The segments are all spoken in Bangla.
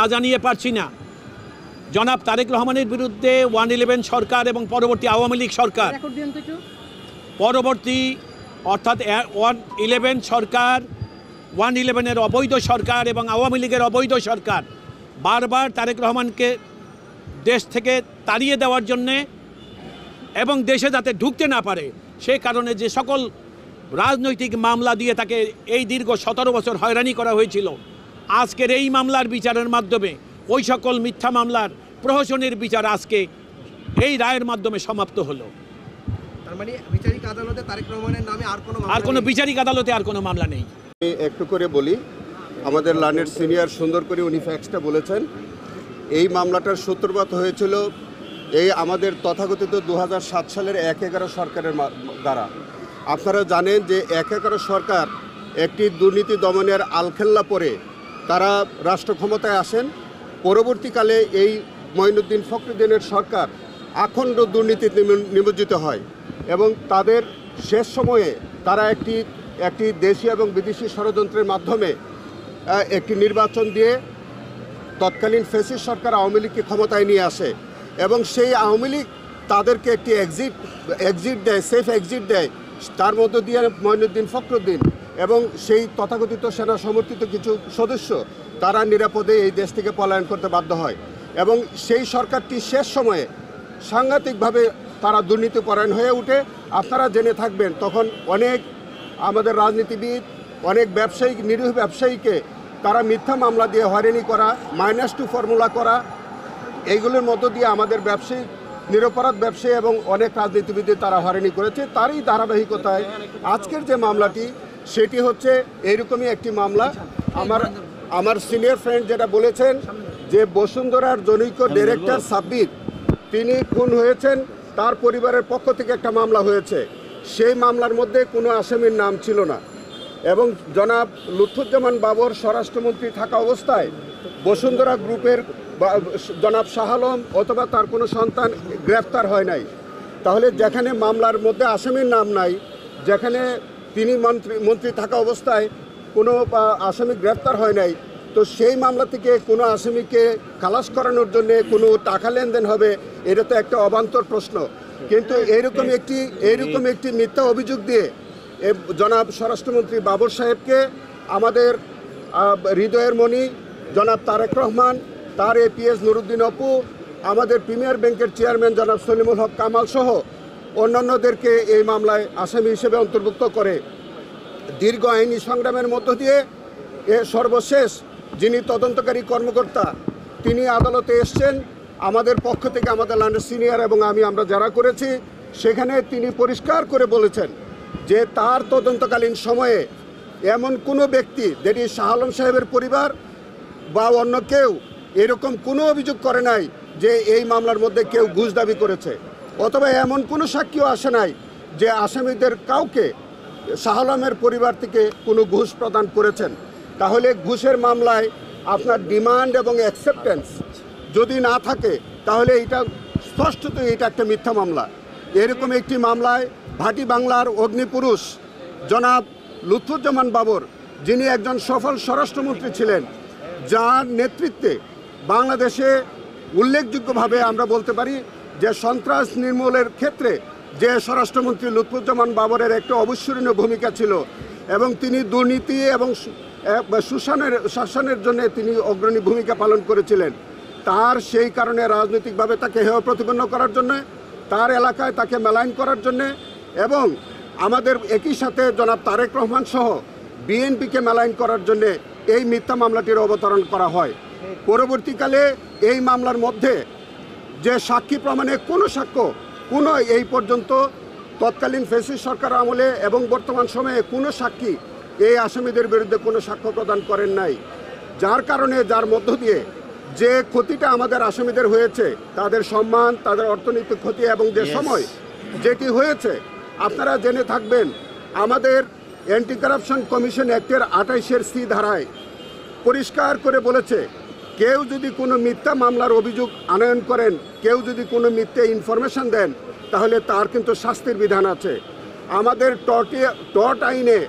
না জানিয়ে পারছি না। জনাব তারেক রহমানের বিরুদ্ধে 111 সরকার এবং পরবর্তী আওয়ামী লীগ সরকার, পরবর্তী অর্থাৎ 111 সরকার, 111-এর অবৈধ সরকার এবং আওয়ামী লীগের অবৈধ সরকার বারবার তারেক রহমানকে দেশ থেকে তাড়িয়ে দেওয়ার জন্যে এবং দেশে যাতে ঢুকতে না পারে সে কারণে যে সকল রাজনৈতিক মামলা দিয়ে তাকে এই দীর্ঘ 17 বছর হয়রানি করা হয়েছিল, আজকের এই মামলার বিচারের মাধ্যমে ওই সকল মিথ্যা মামলার প্রহসনের বিচার আজকে এই রায়ের মাধ্যমে সমাপ্ত হলো। তার মানে বিচারিক আদালতে তারেক রহমানের নামে আর কোনো বিচারিক আদালতে আর কোনো মামলা নেই। আমি একটু করে বলি, আমাদের লার্নেড সিনিয়র সুন্দর করে উনি ফ্যাক্টসটা বলেছেন। এই মামলাটার সূত্রপাত হয়েছিল এই আমাদের তথাকথিত 2007 সালের 1-11 সরকারের দ্বারা। আপনারা জানেন যে 1-11 সরকার একটি দুর্নীতি দমনের আলখেল্লা পরে তারা রাষ্ট্র ক্ষমতায় আসেন। পরবর্তীকালে এই মঈনুদ্দিন ফখরুদ্দিনের সরকার আখণ্ড দুর্নীতিতে নিমজ্জিত হয় এবং তাদের শেষ সময়ে তারা একটি দেশি এবং বিদেশি ষড়যন্ত্রের মাধ্যমে একটি নির্বাচন দিয়ে তৎকালীন ফ্যাসিস্ট সরকার আওয়ামী লীগকে ক্ষমতায় নিয়ে আসে এবং সেই আওয়ামী লীগ তাদেরকে একটি এক্সিট দেয়, সেফ এক্সিট দেয়। তার মধ্য দিয়ে মঈনুদ্দিন ফখরুদ্দিন এবং সেই তথাকথিত সেনা সমর্থিত কিছু সদস্য তারা নিরাপদে এই দেশ থেকে পলায়ন করতে বাধ্য হয় এবং সেই সরকারটি শেষ সময়ে সাংঘাতিকভাবে তারা দুর্নীতিপরায়ণ হয়ে ওঠে। আপনারা জেনে থাকবেন তখন অনেক আমাদের রাজনীতিবিদ, অনেক ব্যবসায়িক, নিরীহ ব্যবসায়ীকে তারা মিথ্যা মামলা দিয়ে হয়রানি করা, -2 ফর্মুলা করা, এইগুলোর মধ্য দিয়ে আমাদের ব্যবসায়িক, নিরপরাধ ব্যবসায়ী এবং অনেক রাজনীতিবিদদের তারা হয়রানি করেছে। তারই ধারাবাহিকতায় আজকের যে মামলাটি সেটি হচ্ছে এইরকমই একটি মামলা। আমার সিনিয়র ফ্রেন্ড যেটা বলেছেন যে বসুন্ধরার জনৈক ডিরেক্টর সাব্বির তিনি খুন হয়েছেন, তার পরিবারের পক্ষ থেকে একটা মামলা হয়েছে। সেই মামলার মধ্যে কোনো আসামির নাম ছিল না এবং জনাব লুৎফুজ্জামান বাবর স্বরাষ্ট্রমন্ত্রী থাকা অবস্থায় বসুন্ধরা গ্রুপের জনাব শাহ আলম অথবা তার কোনো সন্তান গ্রেফতার হয় নাই। তাহলে যেখানে মামলার মধ্যে আসামির নাম নাই, যেখানে তিনি মন্ত্রী থাকা অবস্থায় কোনো আসামি গ্রেফতার হয় নাই, তো সেই মামলা থেকে কোনো আসামিকে খালাস করানোর জন্যে কোনো টাকা লেনদেন হবে, এটা তো একটা অবান্তর প্রশ্ন। কিন্তু এইরকম একটি মিথ্যা অভিযোগ দিয়ে জনাব স্বরাষ্ট্রমন্ত্রী বাবর সাহেবকে আমাদের হৃদয়ের মণি জনাব তারেক রহমান, তার APS নুরুদ্দিন অপু, আমাদের প্রিমিয়ার ব্যাংকের চেয়ারম্যান জনাব সলিমুল হক কামাল সহ অন্যান্যদেরকে এই মামলায় আসামি হিসেবে অন্তর্ভুক্ত করে দীর্ঘ আইনি সংগ্রামের মধ্য দিয়ে সর্বশেষ যিনি তদন্তকারী কর্মকর্তা তিনি আদালতে এসছেন আমাদের পক্ষ থেকে, আমাদের লার্নেড সিনিয়র এবং আমরা যারা করেছি সেখানে তিনি পরিষ্কার করে বলেছেন যে তার তদন্তকালীন সময়ে এমন কোনো ব্যক্তি, যেটি শাহ আলম সাহেবের পরিবার বা অন্য কেউ এরকম কোনো অভিযোগ করে নাই যে এই মামলার মধ্যে কেউ ঘুষ দাবি করেছে, অথবা এমন কোনো সাক্ষীও আসে নাই যে আসামিদের কাউকে শাহ আলমের পরিবার থেকে কোনো ঘুষ প্রদান করেছেন। তাহলে ঘুষের মামলায় আপনার ডিমান্ড এবং অ্যাকসেপ্টেন্স যদি না থাকে তাহলে এটা স্পষ্টতই এটা একটা মিথ্যা মামলা। এরকম একটি মামলায় ভাটি বাংলার অগ্নিপুরুষ জনাব লুৎফুজ্জামান বাবর, যিনি একজন সফল স্বরাষ্ট্রমন্ত্রী ছিলেন, যার নেতৃত্বে বাংলাদেশে উল্লেখযোগ্যভাবে আমরা বলতে পারি যে সন্ত্রাস নির্মূলের ক্ষেত্রে যে স্বরাষ্ট্রমন্ত্রী লুৎফুজ্জামান বাবরের একটা অবিস্মরণীয় ভূমিকা ছিল এবং তিনি দুর্নীতি এবং শাসনের জন্য তিনি অগ্রণী ভূমিকা পালন করেছিলেন। তার সেই কারণে রাজনৈতিকভাবে তাকে হেয় প্রতিপন্ন করার জন্য, তার এলাকায় তাকে মেলাইন করার জন্য এবং আমাদের একই সাথে জনাব তারেক রহমান সহ বিএনপিকে মেলাইন করার জন্য এই মিথ্যা মামলাটির অবতরণ করা হয়। পরবর্তীকালে এই মামলার মধ্যে যে সাক্ষী প্রমাণে কোনো এই পর্যন্ত তৎকালীন ফ্যাসিস্ট সরকার আমলে এবং বর্তমান সময়ে কোনো সাক্ষী এই আসামিদের বিরুদ্ধে কোনো সাক্ষ্য প্রদান করেন নাই, যার মধ্য দিয়ে যে ক্ষতিটা আমাদের আসামিদের হয়েছে, তাদের সম্মান, তাদের অর্থনৈতিক ক্ষতি এবং যে সময় যেটি হয়েছে, আপনারা জেনে থাকবেন আমাদের অ্যান্টি কারাপশন কমিশন অ্যাক্টের 28C ধারায় পরিষ্কার করে বলেছে কেউ যদি কোনো মিথ্যা মামলার অভিযোগ আনয়ন করেন, কেউ যদি কোনো মিথ্যা ইনফরমেশন দেন তাহলে তার কিন্তু শাস্তির বিধান আছে। আমাদের টর্ট আইনে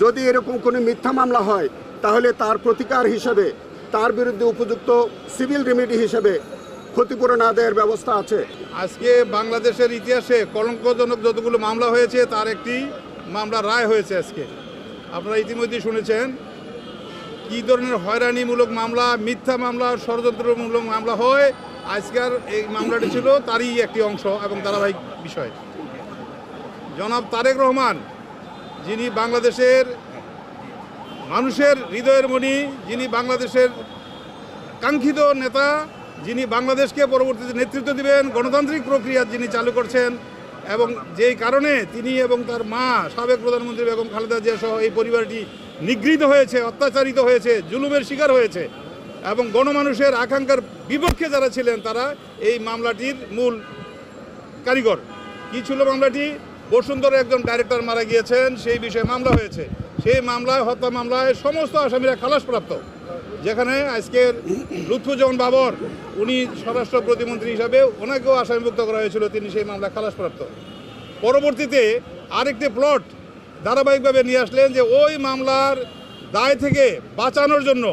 যদি এরকম কোনো মিথ্যা মামলা হয় তাহলে তার প্রতিকার হিসেবে তার বিরুদ্ধে উপযুক্ত সিভিল রেমেডি হিসেবে ক্ষতিপূরণ আদায়ের ব্যবস্থা আছে। আজকে বাংলাদেশের ইতিহাসে কলঙ্কজনক যতগুলো মামলা হয়েছে তার একটি মামলা রায় হয়েছে আজকে। আপনারা ইতিমধ্যে শুনেছেন কী ধরনের হয়রানিমূলক মামলা, মিথ্যা মামলা, ষড়যন্ত্রমূলক মামলা হয়। আজকের এই মামলাটি ছিল তারই একটি অংশ এবং ধারাবাহিক বিষয়। জনাব তারেক রহমান, যিনি বাংলাদেশের মানুষের হৃদয়ের মণি, যিনি বাংলাদেশের কাঙ্ক্ষিত নেতা, যিনি বাংলাদেশকে পরবর্তীতে নেতৃত্ব দিবেন, গণতান্ত্রিক প্রক্রিয়া যিনি চালু করছেন, এবং যেই কারণে তিনি এবং তার মা সাবেক প্রধানমন্ত্রী বেগম খালেদা জিয়া সহ এই পরিবারটি নিগৃহীত হয়েছে, অত্যাচারিত হয়েছে, জুলুমের শিকার হয়েছে, এবং গণমানুষের আকাঙ্ক্ষার বিপক্ষে যারা ছিলেন তারা এই মামলাটির মূল কারিগর। কী ছিল মামলাটি? বসুন্ধরা একজন ডাইরেক্টর মারা গিয়েছেন, সেই বিষয়ে মামলা হয়েছে। সেই মামলায়, হত্যা মামলায় সমস্ত আসামিরা খালাসপ্রাপ্ত। যেখানে আজকের লুৎফুজ্জামান বাবর, উনি স্বরাষ্ট্র প্রতিমন্ত্রী হিসাবে ওনাকেও আসামিভুক্ত করা হয়েছিল, তিনি সেই মামলায় খালাসপ্রাপ্ত। পরবর্তীতে আরেকটি প্লট ধারাবাহিকভাবে নিয়ে আসলেন যে ওই মামলার দায় থেকে বাঁচানোর জন্য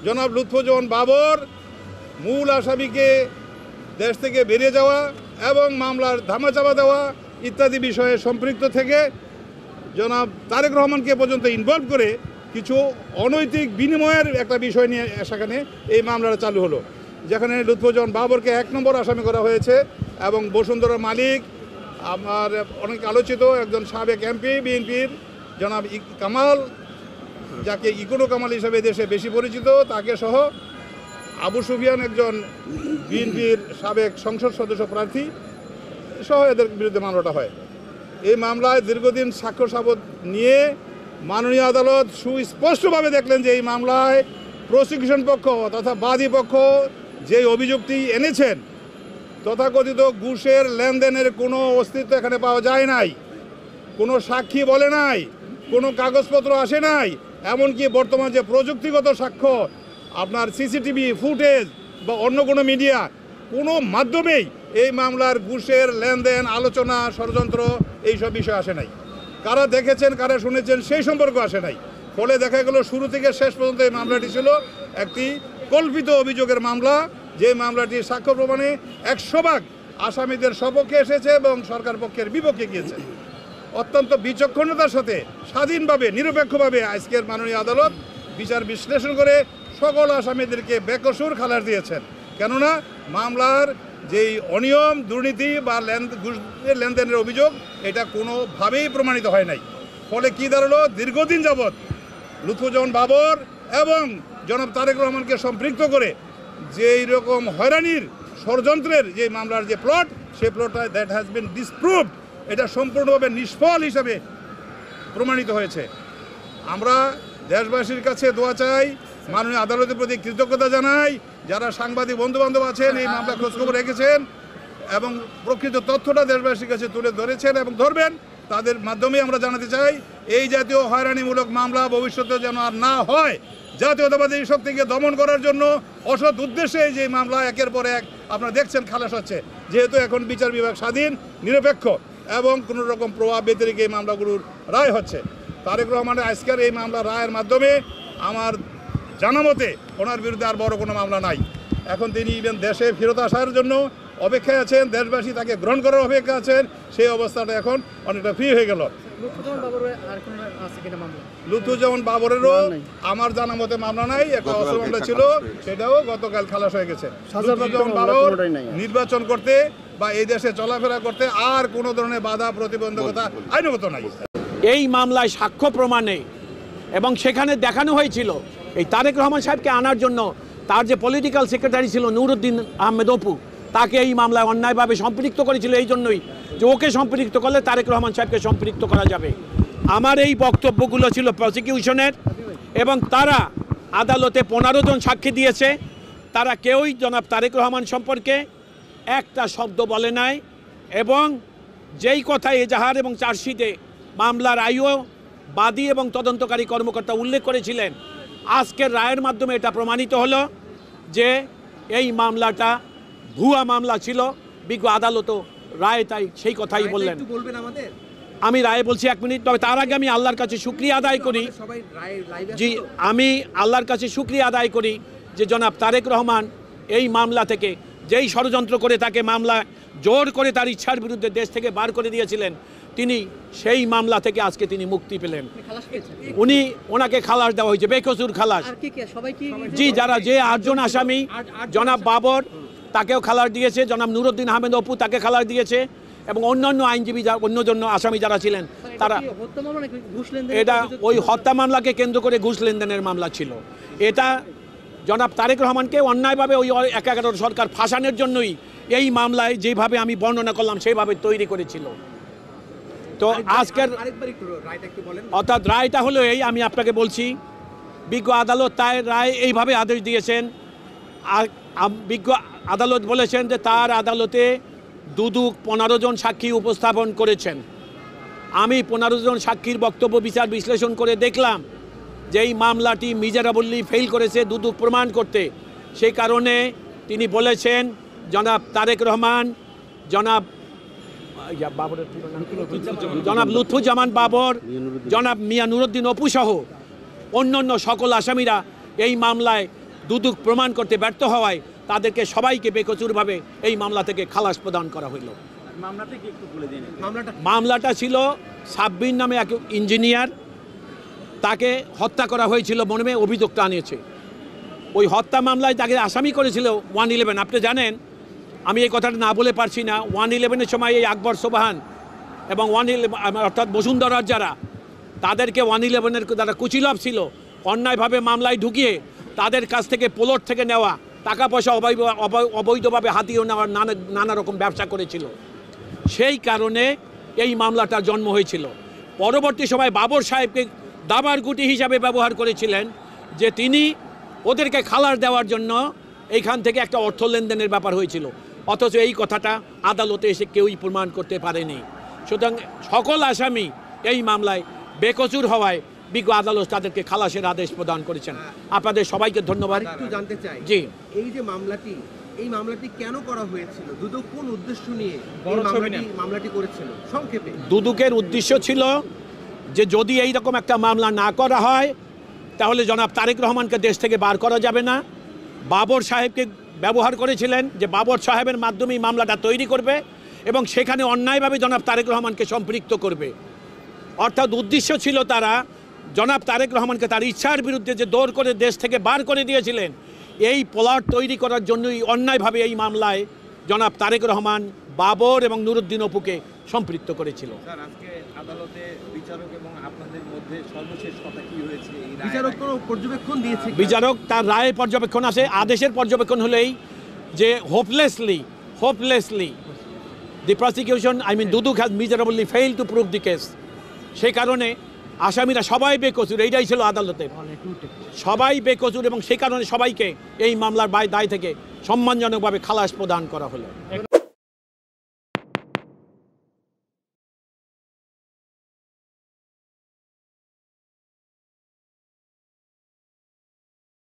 জনাব লুৎফুজ্জামান বাবর মূল আসামিকে দেশ থেকে বেরিয়ে যাওয়া এবং মামলার ধামাচাপা দেওয়া ইত্যাদি বিষয়ে সম্পৃক্ত থেকে জনাব তারেক রহমানকে পর্যন্ত ইনভলভ করে কিছু অনৈতিক বিনিময়ের একটা বিষয় নিয়ে সেখানে এই মামলাটা চালু হলো, যেখানে লুৎফুজ্জামান বাবরকে 1 নম্বর আসামি করা হয়েছে এবং বসুন্ধরার মালিক, আমার অনেক আলোচিত একজন সাবেক এমপি বিএনপির জনাব কামাল, যাকে ইকোনো কামাল হিসাবে দেশে বেশি পরিচিত, তাকে সহ আবু সুফিয়ান, একজন বিএনপির সাবেক সংসদ সদস্য প্রার্থী সহ এদের বিরুদ্ধে মামলাটা হয়। এই মামলায় দীর্ঘদিন সাক্ষ্য সাবত নিয়ে মাননীয় আদালত সুস্পষ্টভাবে দেখলেন যে এই মামলায় প্রসিকিউশন পক্ষ তথা বাদী পক্ষ যে অভিযোগটি এনেছেন, তথাকথিত ঘুষের লেনদেনের কোনো অস্তিত্ব এখানে পাওয়া যায় নাই, কোনো সাক্ষী বলে নাই, কোনো কাগজপত্র আসে নাই, এমনকি বর্তমান যে প্রযুক্তিগত সাক্ষ্য, আপনার সিসিটিভি ফুটেজ বা অন্য কোনো মিডিয়া, কোনো মাধ্যমেই এই মামলার ঘুষের লেনদেন, আলোচনা, ষড়যন্ত্র এইসব বিষয় আসে নাই। কারা দেখেছেন, কারা শুনেছেন সেই সম্পর্ক আসে নাই। ফলে দেখা গেল শুরু থেকে শেষ পর্যন্ত এই মামলাটি ছিল একটি কল্পিত অভিযোগের মামলা, যে মামলাটি সাক্ষ্য প্রমাণে 100% আসামিদের সপক্ষে এসেছে এবং সরকার পক্ষের বিপক্ষে গিয়েছে। অত্যন্ত বিচক্ষণতার সাথে স্বাধীনভাবে নিরপেক্ষভাবে আজকের মাননীয় আদালত বিচার বিশ্লেষণ করে সকল আসামিদেরকে বেকসুর খালাস দিয়েছেন। কেননা মামলার যেই অনিয়ম, দুর্নীতি বা লেনদেনের অভিযোগ এটা কোনোভাবেই প্রমাণিত হয় নাই। ফলে কি দাঁড়ালো, দীর্ঘদিন যাবৎ লুৎফুজ্জামান বাবর এবং জনাব তারেক রহমানকে সম্পৃক্ত করে যে এইরকম হয়রানির ষড়যন্ত্রের যে মামলার যে প্লট, সেই প্লটটা দ্যাট হ্যাজ বিন ডিসপ্রুভড, এটা সম্পূর্ণভাবে নিষ্ফল হিসাবে প্রমাণিত হয়েছে। আমরা দেশবাসীর কাছে দোয়া চাই, মাননীয় আদালতের প্রতি কৃতজ্ঞতা জানাই, যারা সাংবাদিক বন্ধুবান্ধব আছেন এই মামলা খোঁজখবর রেখেছেন এবং প্রকৃত তথ্যটা দেশবাসীর কাছে তুলে ধরেছেন এবং ধরবেন, তাদের মাধ্যমে আমরা জানাতে চাই এই জাতীয় হয়রানিমূলক মামলা ভবিষ্যতে যেন আর না হয়। জাতীয়তাবাদী শক্তিকে দমন করার জন্য অসৎ উদ্দেশ্যে যে মামলা একের পর এক আপনারা দেখছেন খালাস হচ্ছে, যেহেতু এখন বিচার বিভাগ স্বাধীন, নিরপেক্ষ এবং কোনো রকম প্রভাব ব্যতিরেকে এই মামলাগুলোর রায় হচ্ছে। তারেক রহমানের আজকের এই মামলা রায়ের মাধ্যমে আমার জানা মতে ওনার বিরুদ্ধে আর বড় কোনো মামলা নাই। এখন তিনি ইভেন দেশে ফেরত আসার জন্য অপেক্ষায় আছেন, দেশবাসী তাকে গ্রহণ করার অপেক্ষা আছেন, সেই অবস্থাটা এখন অনেকটা ফ্রি হয়ে গেল। লুৎফুজ্জামান বাবরেরও আমার জানা মতে মামলা নাই, একটা অস্ত্র মামলা ছিল, সেটাও গতকাল খালাস হয়ে গেছে। লুৎফুজ্জামান বাবর নির্বাচন করতে বা এই দেশে চলাফেরা করতে আর কোনো ধরনের বাধা প্রতিবন্ধকতা আইনগত নাই। এই মামলায় সাক্ষ্য প্রমাণে এবং সেখানে দেখানো হয়েছিল এই তারেক রহমান সাহেবকে আনার জন্য তার যে পলিটিক্যাল সেক্রেটারি ছিল নুরুদ্দিন আহমেদ অপু, তাকে এই মামলায় অন্যায়ভাবে সম্পৃক্ত করেছিল, এই জন্যই যে ওকে সম্পৃক্ত করলে তারেক রহমান সাহেবকে সম্পৃক্ত করা যাবে। আমার এই বক্তব্যগুলো ছিল প্রসিকিউশনের এবং তারা আদালতে 15 জন সাক্ষী দিয়েছে, তারা কেউই জনাব তারেক রহমান সম্পর্কে একটা শব্দ বলে নাই এবং যেই কথা এজাহার এবং চার্জশিটে মামলার আইও, বাদী এবং তদন্তকারী কর্মকর্তা উল্লেখ করেছিলেন, আজকের রায়ের মাধ্যমে এটা প্রমাণিত হলো যে এই মামলাটা ভুয়া মামলা ছিল। বিজ্ঞ আদালতও রায় তাই সেই কথাই বললেন। আমি রায় বলছি 1 মিনিট, তবে তার আগে আমি আল্লাহর কাছে শুকরিয়া আদায় করি। জি, আমি আল্লাহর কাছে শুকরিয়া আদায় করি যে জনাব তারেক রহমান এই মামলা থেকে যেই ষড়যন্ত্র করে তাকে মামলা জোর করে তার ইচ্ছার বিরুদ্ধে দেশ থেকে বার করে দিয়েছিলেন, তিনি সেই মামলা থেকে আজকে তিনি মুক্তি পেলেন। ওনাকে খালাস দেওয়া হয়েছে, বেকসুর খালাস। জি, যারা যে 8 জন আসামি, জনাব বাবর তাকেও খালাস দিয়েছে, জনাব নুরুদ্দিন আহমেদ অপু তাকে খালাস দিয়েছে, এবং অন্যান্য আইনজীবী অন্য আসামি যারা ছিলেন তারা। এটা ওই হত্যা মামলাকে কেন্দ্র করে ঘুষ লেনদেনের মামলা ছিল। এটা জনাব তারেক রহমানকে অন্যায়ভাবে ওই 11 সরকার ফাঁসানোর জন্যই এই মামলায় যেভাবে আমি বর্ণনা করলাম সেইভাবে তৈরি করেছিল। তো আজকের অর্থাৎ রায়টা হলো এই, আমি আপনাকে বলছি, বিজ্ঞ আদালত তার রায় এইভাবে আদেশ দিয়েছেন। আর বিজ্ঞ আদালত বলেছেন যে তার আদালতে দুদক 15 জন সাক্ষী উপস্থাপন করেছেন। আমি 15 জন সাক্ষীর বক্তব্য বিচার বিশ্লেষণ করে দেখলাম যে এই মামলাটি মিজারাবল্লি ফেল করেছে দুদক প্রমাণ করতে। সেই কারণে তিনি বলেছেন জনাব তারেক রহমান, জনাব লুৎফুজ্জামান বাবর, জনাব মিয়া নুরুদ্দিন অপু সহ অন্যান্য সকল আসামিরা এই মামলায় দুদক প্রমাণ করতে ব্যর্থ হওয়ায় তাদেরকে সবাইকে বেকসুরভাবে এই মামলা থেকে খালাস প্রদান করা হইল। মামলাটা ছিল সাব্বির নামে এক ইঞ্জিনিয়ার, তাকে হত্যা করা হয়েছিল মর্মে অভিযোগটা আনিয়েছে। ওই হত্যা মামলায় তাকে আসামি করেছিল 111। আপনি জানেন, আমি এই কথাটা না বলে পারছি না, 111-এর সময় এই আকবর সোবহান এবং 111 অর্থাৎ বসুন্ধরার যারা, তাদেরকে 111-এর যারা কুচিলভ ছিল অন্যায়ভাবে মামলায় ঢুকিয়ে তাদের কাছ থেকে প্লট থেকে নেওয়া টাকা পয়সা অবৈধভাবে হাতিয়ে নেওয়ার নানা রকম ব্যবসা করেছিল। সেই কারণে এই মামলাটা জন্ম হয়েছিল। পরবর্তী সময় বাবর সাহেবকে দাবার গুটি হিসাবে ব্যবহার করেছিলেন, যে তিনি ওদেরকে খালাস দেওয়ার জন্য এইখান থেকে একটা অর্থ লেনদেনের ব্যাপার হয়েছিল। অথচ এই কথাটা আদালতে এসে কেউই প্রমাণ করতে পারেনি। সুতরাং সকল আসামি এই মামলায় বেকসুর হওয়ায় বিজ্ঞ আদালত তাদেরকে খালাসের আদেশ প্রদান করেছেন। আপনাদের সবাইকে ধন্যবাদ। একটু জানতে চাই, জি, এই যে মামলাটি কেন করা হয়েছিল? দুদক কোন উদ্দেশ্য নিয়ে মামলাটি করেছিল? সংক্ষেপে। দুদকের উদ্দেশ্য ছিল যে যদি এই রকম একটা মামলা না করা হয় তাহলে জনাব তারেক রহমানকে দেশ থেকে বার করা যাবে না। বাবর সাহেবকে ব্যবহার করেছিলেন যে বাবর সাহেবের মাধ্যমেই মামলাটা তৈরি করবে এবং সেখানে অন্যায়ভাবে জনাব তারেক রহমানকে সম্পৃক্ত করবে। অর্থাৎ উদ্দেশ্য ছিল তারা জনাব তারেক রহমানকে তার ইচ্ছার বিরুদ্ধে যে দৌড় করে দেশ থেকে বার করে দিয়েছিলেন, এই প্লট তৈরি করার জন্যই অন্যায়ভাবে এই মামলায় জনাব তারেক রহমান, বাবর এবং নুরুদ্দিন অপুকে সম্পৃক্ত করেছিল। স্যার, আজকে আদালতে বিচারক এবং আপনাদের মধ্যে সর্বশেষ কথা কি হয়েছে? বিচারক কোনো পর্যবেক্ষণ দিয়েছে? বিচারক তার রায়ের পর্যবেক্ষণ আছে। আদেশের পর্যবেক্ষণ হলেই যে hopelessly the prosecution Dudak has miserably fail to prove the case. সেই কারণে আসামিরা সবাই বেকসুর, এইটাই ছিল আদালতে, সবাই বেকসুর, এবং সেই কারণে সবাইকে এই মামলার দায় থেকে সম্মানজনকভাবে খালাস প্রদান করা হলো।